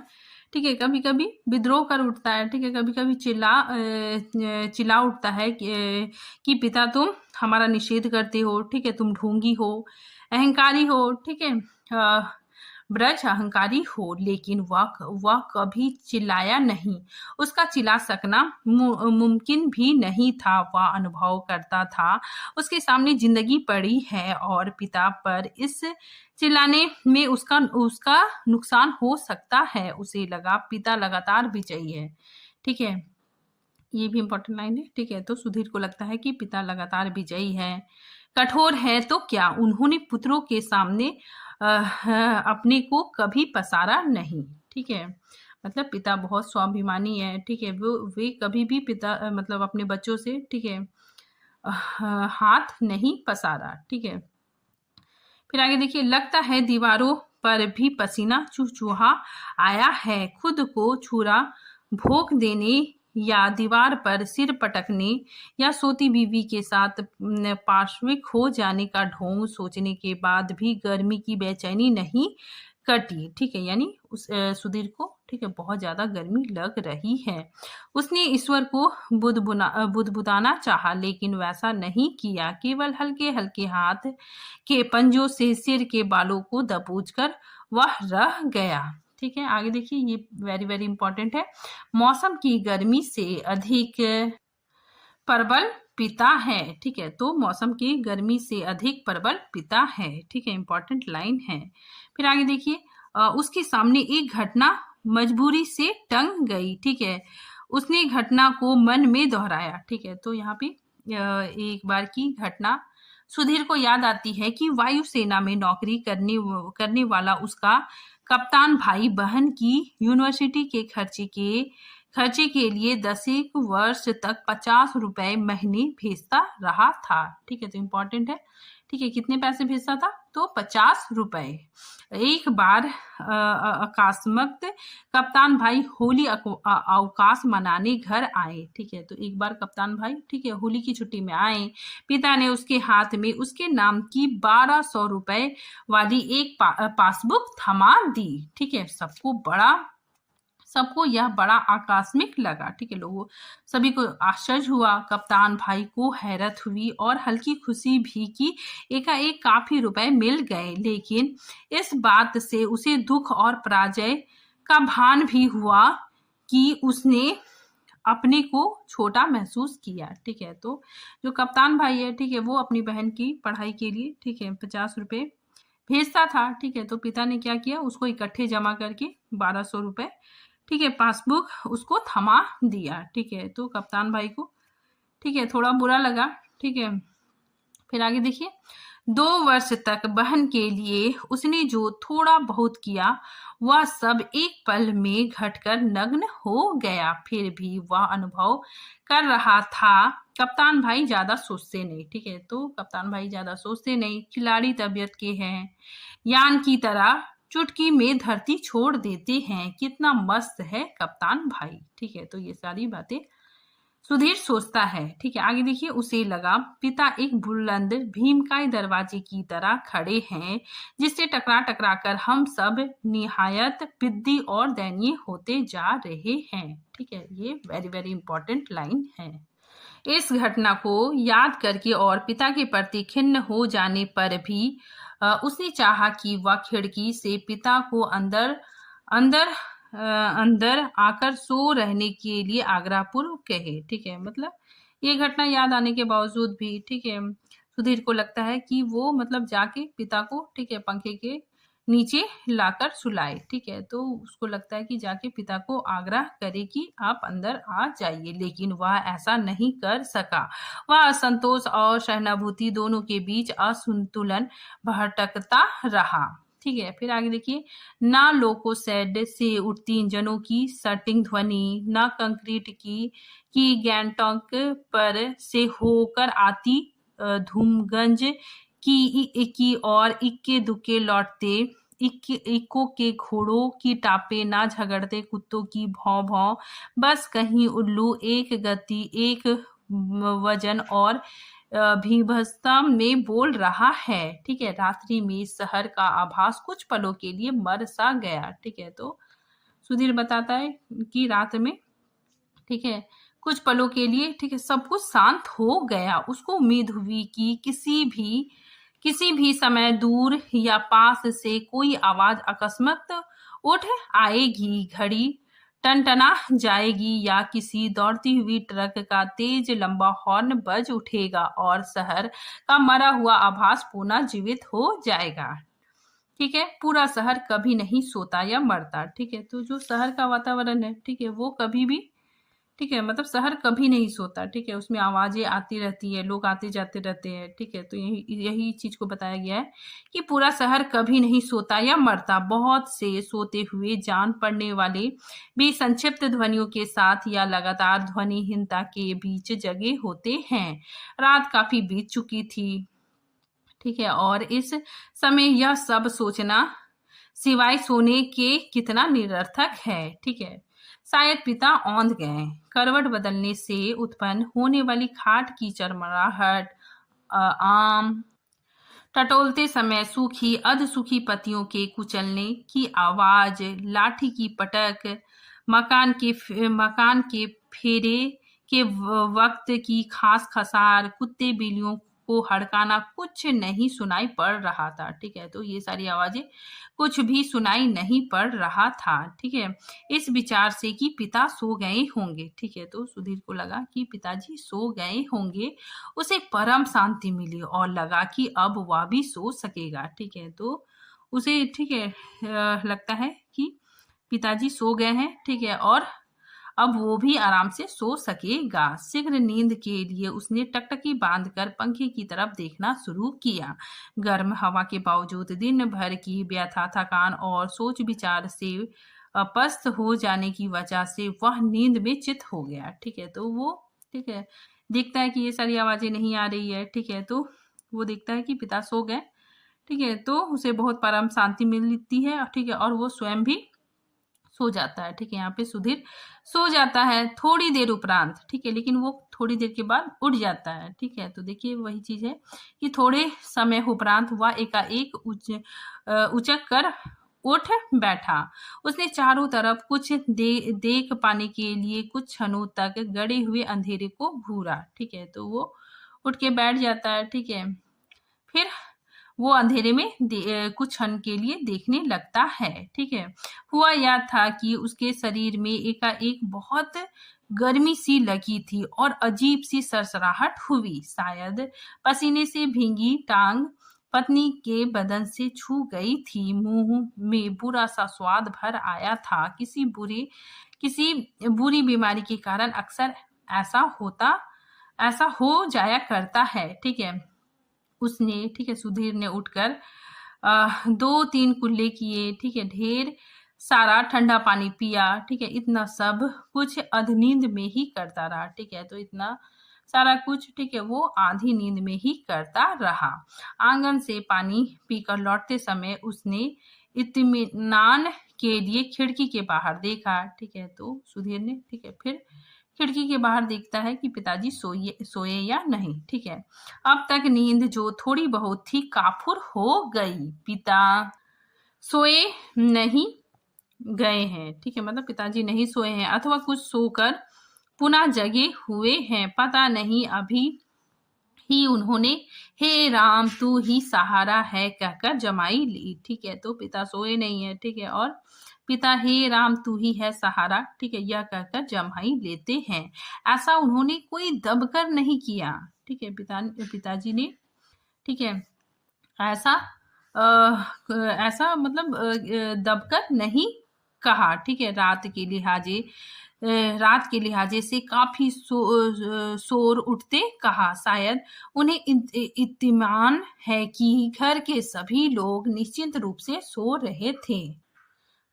ठीक है, कभी कभी विद्रोह कर उठता है। ठीक है, कभी कभी चिल्ला उठता है कि पिता तुम हमारा निषेध करते हो। ठीक है, तुम ढोंगी हो, अहंकारी हो। ठीक है, ब्रज अहंकारी हो। लेकिन वह कभी चिल्लाया नहीं। उसका चिल्ला सकना मुमकिन भी नहीं था। वह अनुभव करता था उसके सामने जिंदगी पड़ी है और पिता पर इस चिल्लाने में उसका नुकसान हो सकता है। उसे लगा पिता लगातार विजयी है। ठीक है, ये भी इंपॉर्टेंट लाइन है। ठीक है, तो सुधीर को लगता है कि पिता लगातार विजयी है। कठोर है तो क्या, उन्होंने पुत्रों के सामने अपने को कभी पसारा नहीं। ठीक है, मतलब पिता बहुत स्वाभिमानी है। ठीक है, वे कभी भी पिता मतलब अपने बच्चों से, ठीक है, हाथ नहीं पसारा। ठीक है, फिर आगे देखिए, लगता है दीवारों पर भी पसीना चुहचुहा आया है। खुद को छुरा भोंक देने या दीवार पर सिर पटकने या सोती बीवी के साथ पार्श्विक हो जाने का ढोंग सोचने के बाद भी गर्मी की बेचैनी नहीं कटी। ठीक है, यानी उस सुधीर को, ठीक ठीक है, बहुत ज़्यादा गर्मी लग रही है। उसने ईश्वर को बुदबुदाना चाहा, लेकिन वैसा नहीं किया। केवल हल्के हल्के हाथ के पंजों से सिर के बालों को दबोचकर वह रह गया। ठीक है, आगे देखिए, ये वेरी वेरी इंपॉर्टेंट है। मौसम की गर्मी से अधिक प्रबल पिता है। ठीक है, तो मौसम की गर्मी से अधिक प्रबल पिता है। ठीक है, इंपॉर्टेंट लाइन है। फिर आगे देखिए, उसके सामने एक घटना मजबूरी से टंग गई। ठीक है, उसने घटना को मन में दोहराया। ठीक है, तो यहाँ पे एक बार की घटना सुधीर को याद आती है कि वायुसेना में नौकरी करने वाला उसका कप्तान भाई बहन की यूनिवर्सिटी के खर्चे के लिए 10 वर्ष तक 50 रुपए महीने भेजता रहा था। ठीक है, तो इम्पोर्टेंट है। ठीक है, कितने पैसे भेजता था? तो 50 रुपए। एक बार अकस्मात कप्तान भाई होली अवकाश मनाने घर आए। ठीक है, तो एक बार कप्तान भाई, ठीक है, होली की छुट्टी में आए। पिता ने उसके हाथ में उसके नाम की 1200 रुपए वाली एक पासबुक थमा दी। ठीक है, सबको यह बड़ा आकस्मिक लगा। ठीक है, लोगों सभी को आश्चर्य हुआ। कप्तान भाई को हैरत हुई और हल्की खुशी भी कि एकाएक काफी रुपए मिल गए, लेकिन इस बात से उसे दुख और पराजय का भान भी हुआ कि उसने अपने को छोटा महसूस किया। ठीक है, तो जो कप्तान भाई है, ठीक है, वो अपनी बहन की पढ़ाई के लिए, ठीक है, 50 रुपए भेजता था। ठीक है, तो पिता ने क्या किया, उसको इकट्ठे जमा करके 1200 रुपए, ठीक है, पासबुक उसको थमा दिया। ठीक है, तो कप्तान भाई को, ठीक है, थोड़ा बुरा लगा। ठीक है, फिर आगे देखिए, 2 वर्ष तक बहन के लिए उसने जो थोड़ा बहुत किया वह सब एक पल में घटकर नग्न हो गया। फिर भी वह अनुभव कर रहा था कप्तान भाई ज्यादा सोचते नहीं। ठीक है, तो कप्तान भाई ज्यादा सोचते नहीं, खिलाड़ी तबीयत के हैं, यान की तरह चुटकी में धरती छोड़ देते हैं। कितना मस्त है कप्तान भाई। ठीक है, तो ये सारी बातें सुधीर सोचता है। ठीक है, आगे देखिए, उसे लगा पिता एक बुलंद भीमकाय दरवाजे की तरह खड़े हैं, जिससे टकरा टकरा कर हम सब निहायत बिद्दी और दयनीय होते जा रहे हैं। ठीक है, ये वेरी वेरी इंपॉर्टेंट लाइन है। इस घटना को याद करके और पिता के प्रति खिन्न हो जाने पर भी उसने चाहा कि वह खिड़की से पिता को अंदर अंदर अंदर आकर सो रहने के लिए आग्रहपूर्वक कहे। ठीक है, मतलब ये घटना याद आने के बावजूद भी, ठीक है, सुधीर को लगता है कि वो मतलब जाके पिता को, ठीक है, पंखे के नीचे लाकर सुलाए। ठीक है, तो उसको लगता है कि जाके पिता को आग्रह करे कि आप अंदर आ जाइए, लेकिन वह ऐसा नहीं कर सका। वह असंतोष और सहानुभूति दोनों के बीच असंतुलन भटकता रहा। ठीक है, फिर आगे देखिए, ना लोको सेड से उठती इंजनों की सर्टिंग ध्वनि, ना कंक्रीट की गैंगटॉक पर से होकर आती धूमगंज की और इक्के दुक्के लौटते इक्को के घोड़ों की टापे, ना झगड़ते कुत्तों की भौं भौं, बस कहीं उल्लू एक गति एक वजन और भीभत्सता में बोल रहा है। ठीक है, रात्रि में शहर का आभास कुछ पलों के लिए मर सा गया। ठीक है, तो सुधीर बताता है कि रात में, ठीक है, कुछ पलों के लिए, ठीक है, सब कुछ शांत हो गया। उसको उम्मीद हुई कि किसी भी समय दूर या पास से कोई आवाज अकस्मात उठ आएगी, घड़ी टनटना जाएगी या किसी दौड़ती हुई ट्रक का तेज लंबा हॉर्न बज उठेगा और शहर का मरा हुआ आभास पुनः जीवित हो जाएगा। ठीक है, पूरा शहर कभी नहीं सोता या मरता। ठीक है, तो जो शहर का वातावरण है, ठीक है, वो कभी भी, ठीक है, मतलब शहर कभी नहीं सोता। ठीक है, उसमें आवाजें आती रहती है, लोग आते जाते रहते हैं। ठीक है, तो यही चीज को बताया गया है कि पूरा शहर कभी नहीं सोता या मरता। बहुत से सोते हुए जान पड़ने वाले भी संक्षिप्त ध्वनियों के साथ या लगातार ध्वनिहीनता के बीच जगे होते हैं। रात काफी बीत चुकी थी। ठीक है, और इस समय यह सब सोचना सिवाय सोने के कितना निरर्थक है। ठीक है, शायद पिता औंध गए। करवट बदलने से उत्पन्न होने वाली खाट की चरमराहट, आम टटोलते समय सूखी अधसूखी पत्तियों के कुचलने की आवाज, लाठी की पटक, मकान के फेरे के वक्त की खास खसार, कुत्ते बिल्लियों को हड़काना कुछ नहीं सुनाई पड़ रहा था। ठीक है, तो ये सारी आवाजें कुछ भी सुनाई नहीं पड़ रहा था। ठीक है, इस विचार से कि पिता सो गए होंगे। ठीक है, तो सुधीर को लगा कि पिताजी सो गए होंगे, उसे परम शांति मिली और लगा कि अब वह भी सो सकेगा। ठीक है, तो उसे ठीक है लगता है कि पिताजी सो गए हैं। ठीक है, और अब वो भी आराम से सो सकेगा। शीघ्र नींद के लिए उसने टकटकी बांधकर पंखे की तरफ देखना शुरू किया। गर्म हवा के बावजूद दिन भर की व्यथा, थकान और सोच विचार से पस्त हो जाने की वजह से वह नींद में चित हो गया। ठीक है, तो वो ठीक है देखता है कि ये सारी आवाजें नहीं आ रही है। ठीक है, तो वो देखता है कि पिता सो गए। ठीक है, तो उसे बहुत परम शांति मिलती है। ठीक है, और वो स्वयं भी सो जाता है। ठीक है, यहाँ पे सुधीर सो जाता है थोड़ी देर उपरांत। ठीक है, लेकिन वो थोड़ी देर के बाद उठ जाता है। ठीक है, तो देखिए वही चीज है कि थोड़े समय उपरांत वह एकाएक उचक कर उठ बैठा। उसने चारों तरफ कुछ देख पाने के लिए कुछ क्षणों तक गड़े हुए अंधेरे को घूरा। ठीक है, तो वो उठ के बैठ जाता है। ठीक है, फिर वो अंधेरे में कुछ क्षण के लिए देखने लगता है। ठीक है, हुआ यह था कि उसके शरीर में एकाएक बहुत गर्मी सी लगी थी और अजीब सी सरसराहट हुई। शायद पसीने से भींगी टांग पत्नी के बदन से छू गई थी। मुंह में बुरा सा स्वाद भर आया था। किसी बुरी बीमारी के कारण अक्सर ऐसा हो जाया करता है। ठीक है, उसने ठीक है सुधीर ने उठकर 2-3 कुल्ले किए। ठीक है, ढेर सारा ठंडा पानी पिया। ठीक है, इतना सब कुछ अध नींद में ही करता रहा। ठीक है, तो इतना सारा कुछ ठीक है वो आधी नींद में ही करता रहा। आंगन से पानी पीकर लौटते समय उसने इत्मीनान के लिए खिड़की के बाहर देखा। ठीक है, तो सुधीर ने ठीक है फिर खिड़की के बाहर देखता है कि पिताजी सोए या नहीं। ठीक है, अब तक नींद जो थोड़ी बहुत थी काफुर हो गई। पिता सोए नहीं गए हैं। ठीक है, मतलब पिताजी नहीं सोए हैं अथवा कुछ सोकर पुनः जगे हुए हैं, पता नहीं। अभी ही उन्होंने हे राम तू ही सहारा है कहकर जमाई ली। ठीक है, तो पिता सोए नहीं है। ठीक है, और पिता हे राम तू ही है सहारा ठीक है यह कहकर जमाई लेते हैं। ऐसा उन्होंने कोई दबकर नहीं किया। ठीक है, पिताजी ने ठीक है ऐसा ऐसा मतलब दबकर नहीं कहा। ठीक है, रात के लिहाजे से काफी शोर उठते कहा। शायद उन्हें इत्मीनान है कि घर के सभी लोग निश्चिंत रूप से सो रहे थे।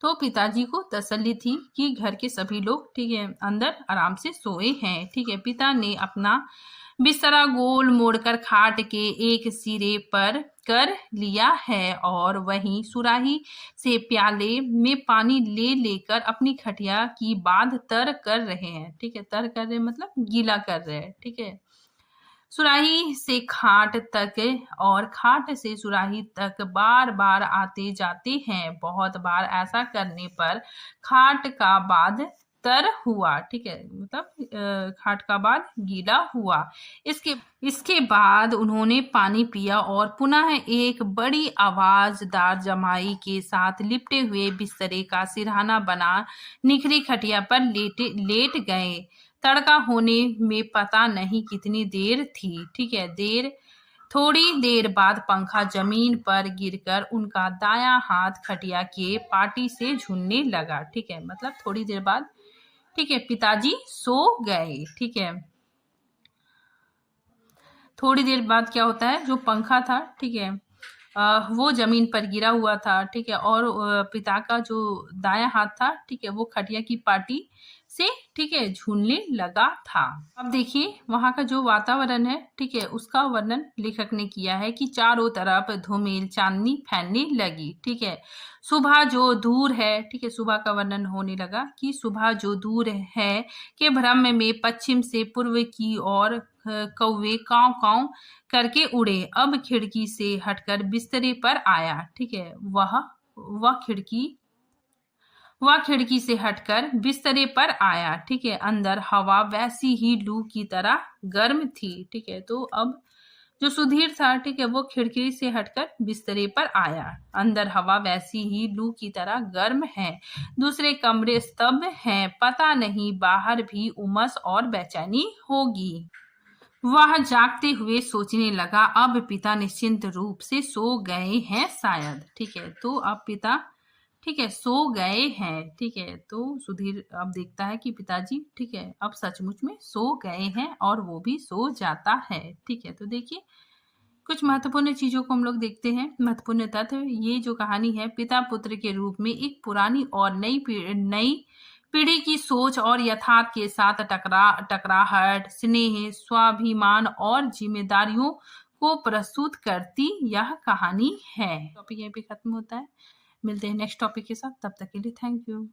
तो पिताजी को तसल्ली थी कि घर के सभी लोग ठीक है अंदर आराम से सोए हैं। ठीक है, पिता ने अपना बिस्तरा गोल मोड़कर खाट के एक सिरे पर कर लिया है और वहीं सुराही से प्याले में पानी ले लेकर अपनी खटिया की बाध तर कर रहे हैं। ठीक है, तर कर रहे मतलब गीला कर रहे हैं। ठीक है, सुराही से खाट तक और खाट से सुराही तक बार बार आते जाते हैं। बहुत बार ऐसा करने पर खाट का बाध तर हुआ। ठीक है, मतलब खाट का बाध गीला हुआ। इसके बाद उन्होंने पानी पिया और पुनः एक बड़ी आवाजदार जमाई के साथ लिपटे हुए बिस्तरे का सिरहाना बना निखरी खटिया पर लेट गए। तड़का होने में पता नहीं कितनी देर थी। ठीक है, थोड़ी देर बाद पंखा जमीन पर गिरकर उनका दायां हाथ खटिया के पाटी से झूलने लगा। ठीक है, मतलब थोड़ी देर बाद ठीक है पिताजी सो गए। ठीक है, थोड़ी देर बाद क्या होता है जो पंखा था ठीक है वो जमीन पर गिरा हुआ था। ठीक है, और पिता का जो दायां हाथ था ठीक है वो खटिया की पाटी से ठीक है झूलने लगा था। अब देखिए वहां का जो वातावरण है ठीक है उसका वर्णन लेखक ने किया है कि चारों तरफ धूमिल चांदनी फैलने लगी। ठीक है, सुबह जो दूर है ठीक है सुबह का वर्णन होने लगा कि सुबह जो दूर है के भ्रम में पश्चिम से पूर्व की ओर कौवे काँव काँव करके उड़े, अब खिड़की से हटकर बिस्तरे पर आया। ठीक है, वह खिड़की से हटकर बिस्तरे पर आया। ठीक है, अंदर हवा वैसी ही लू की तरह गर्म थी। ठीक है, तो अब जो सुधीर था, ठीक है, वो खिड़की से हटकर बिस्तरे पर आया। अंदर हवा वैसी ही लू की तरह गर्म है, दूसरे कमरे स्तब्ध हैं, पता नहीं बाहर भी उमस और बेचैनी होगी। वह जागते हुए सोचने लगा, अब पिता निश्चिंत रूप से सो गए हैं शायद। ठीक है, तो अब पिता, ठीक है, सो गए हैं। ठीक है, तो सुधीर अब देखता है कि पिताजी, ठीक है, अब सचमुच में सो गए हैं और वो भी सो जाता है। ठीक है, तो देखिए कुछ महत्वपूर्ण चीजों को हम लोग देखते हैं। महत्वपूर्ण तथ्य, ये जो कहानी है पिता पुत्र के रूप में एक पुरानी और नई पीढ़ी की सोच और यथार्थ के साथ टकराहट, स्नेह, स्वाभिमान और जिम्मेदारियों को प्रस्तुत करती यह कहानी है। टॉपिक यहीं पे खत्म होता है। मिलते हैं नेक्स्ट टॉपिक के साथ, तब तक के लिए थैंक यू।